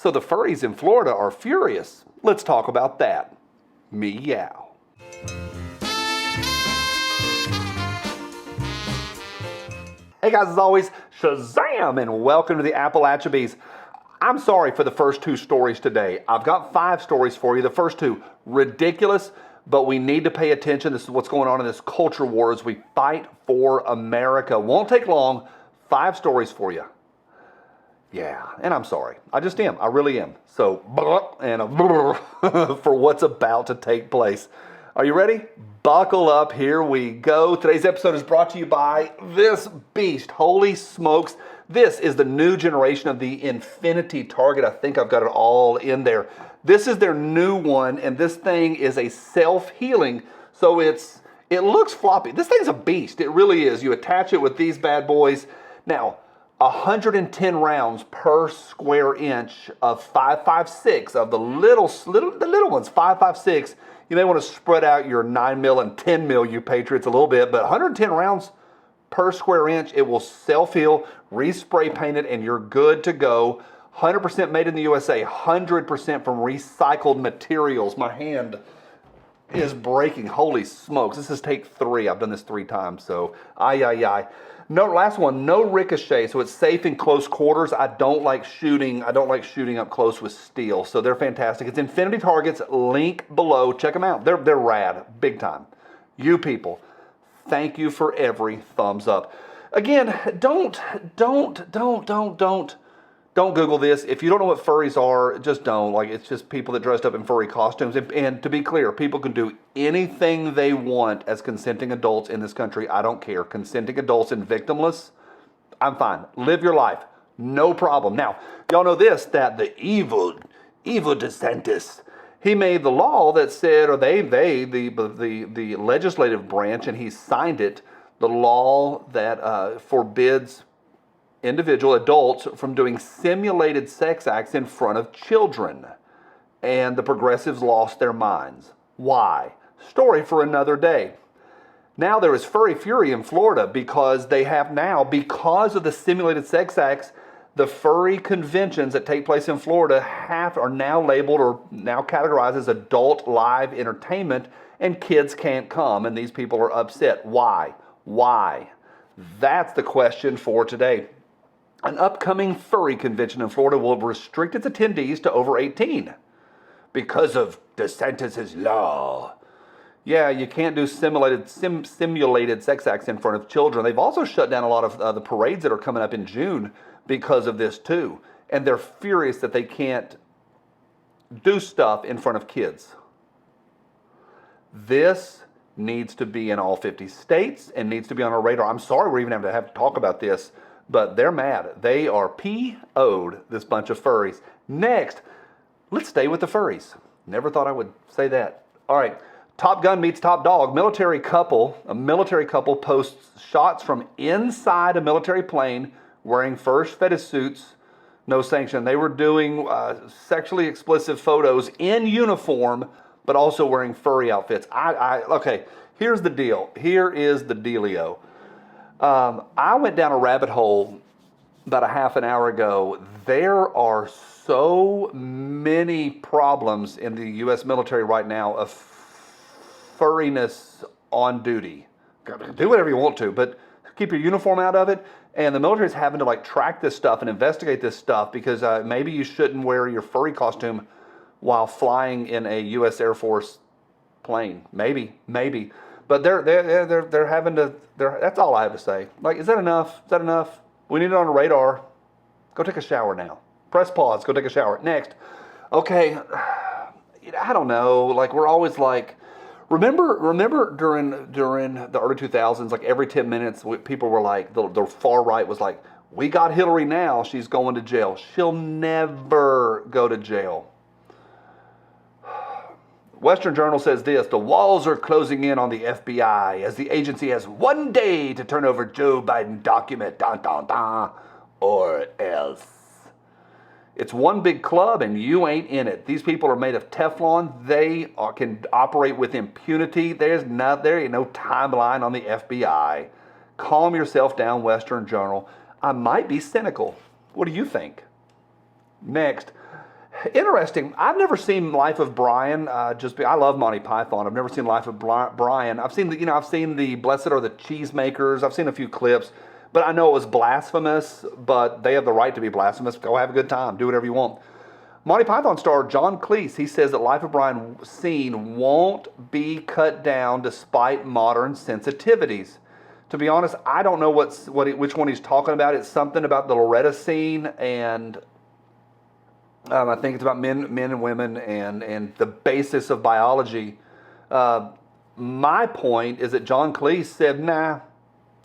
So the furries in Florida are furious. Let's talk about that. Meow. Hey guys, as always, Shazam and welcome to the Appalachians. I'm sorry for the first two stories today. I've got 5 stories for you. The first 2, ridiculous, but we need to pay attention. This is what's going on in this culture war as we fight for America. Won't take long. 5 stories for you. Yeah, and I'm sorry. I just am. I really am. So, and for what's about to take place. Are you ready? Buckle up. Here we go. Today's episode is brought to you by this beast. Holy smokes. This is the new generation of the Infinity Target. I think I've got it all in there. This is their new one, and this thing is a self-healing. So it looks floppy. This thing's a beast. It really is. You attach it with these bad boys. Now, 110 rounds per square inch of 5.56 of the little ones, 5.56. You may want to spread out your 9 mil and 10 mil, you patriots, a little bit, but 110 rounds per square inch. It will self-heal, re-spray paint it, and you're good to go. 100% made in the USA, 100% from recycled materials. My hand is breaking. Holy smokes. This is take 3. I've done this 3 times, so aye. No, last one, no ricochet, so it's safe in close quarters. I don't like shooting up close with steel, so they're fantastic. It's Infinity Targets, link below. Check them out. They're rad, big time. You people, thank you for every thumbs up. Again, don't Google this. If you don't know what furries are, just don't. Like, it's just people that dressed up in furry costumes. And to be clear, people can do anything they want as consenting adults in this country. I don't care. Consenting adults and victimless, I'm fine. Live your life. No problem. Now, y'all know this, that the evil DeSantis, he made the law that said, or the legislative branch, and he signed it, the law that forbids individual adults from doing simulated sex acts in front of children. And the progressives lost their minds. Why? Story for another day. Now there is furry fury in Florida because of the simulated sex acts, the furry conventions that take place in Florida are now labeled or now categorized as adult live entertainment, and kids can't come, and these people are upset. Why? That's the question for today. An upcoming furry convention in Florida will restrict its attendees to over 18 because of DeSantis' law. Yeah, you can't do simulated sex acts in front of children. They've also shut down a lot of the parades that are coming up in June because of this too. And they're furious that they can't do stuff in front of kids. This needs to be in all 50 states and needs to be on our radar. I'm sorry we're even having to have to talk about this, but they're mad. They are PO'd, this bunch of furries. Next, let's stay with the furries. Never thought I would say that. All right, Top Gun meets Top Dog. A military couple posts shots from inside a military plane wearing first fetish suits, no sanction. They were doing sexually explicit photos in uniform, but also wearing furry outfits. Okay, here's the deal. Here is the dealio. I went down a rabbit hole about a half an hour ago. There are so many problems in the U.S. military right now of furriness on duty. Do whatever you want to, but keep your uniform out of it. And the military is having to track this stuff and investigate this stuff because maybe you shouldn't wear your furry costume while flying in a U.S. Air Force plane. Maybe. But they're having to. That's all I have to say. Is that enough? Is that enough? We need it on the radar. Go take a shower now. Press pause. Go take a shower. Next. Okay. I don't know. We're always Remember during the early 2000s, every 10 minutes, people were the far right was we got Hillary now. She's going to jail. She'll never go to jail. Western Journal says this: the walls are closing in on the FBI as the agency has 1 day to turn over Joe Biden document, or else. It's one big club and you ain't in it. These people are made of Teflon. They can operate with impunity. There ain't no timeline on the FBI. Calm yourself down, Western Journal. I might be cynical. What do you think? Next, Interesting. I've never seen Life of Brian. I love Monty Python. I've never seen Life of Brian. I've seen I've seen the Blessed Are the Cheesemakers. I've seen a few clips, but I know it was blasphemous. But they have the right to be blasphemous. Go have a good time. Do whatever you want. Monty Python star John Cleese, he says that Life of Brian scene won't be cut down despite modern sensitivities. To be honest, I don't know which one he's talking about. It's something about the Loretta scene, and I think it's about men and women and the basis of biology. My point is that John Cleese said, nah,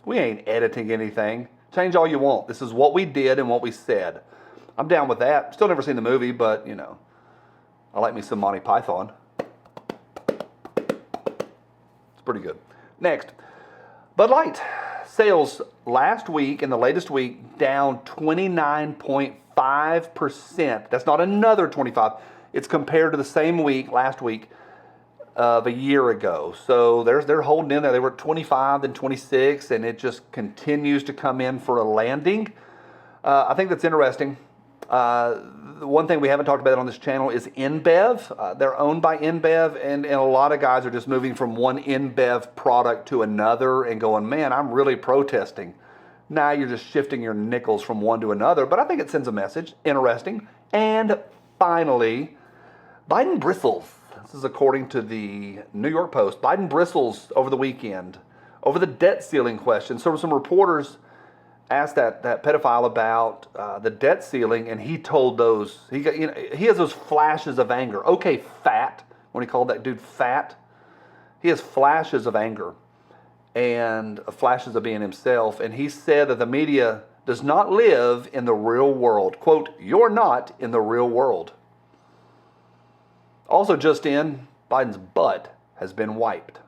we ain't editing anything. Change all you want. This is what we did and what we said. I'm down with that. Still never seen the movie, but, I like me some Monty Python. It's pretty good. Next, Bud Light. Sales last week and the latest week down 29.5%. That's not another 25. It's compared to the same week, last week, of a year ago. So they're holding in there. They were at 25 and 26, and it just continues to come in for a landing. I think that's interesting. The one thing we haven't talked about on this channel is InBev. They're owned by InBev, and a lot of guys are just moving from one InBev product to another and going, man, I'm really protesting. Now you're just shifting your nickels from one to another, but I think it sends a message. Interesting. And finally, Biden Bristles. This is according to the New York Post. Biden Bristles over the weekend over the debt ceiling question. So some reporters asked that pedophile about the debt ceiling, and he told he has those flashes of anger. Okay, fat, when he called that dude fat, he has flashes of anger and flashes of being himself. And he said that the media does not live in the real world. Quote, you're not in the real world. Also just in, Biden's butt has been wiped.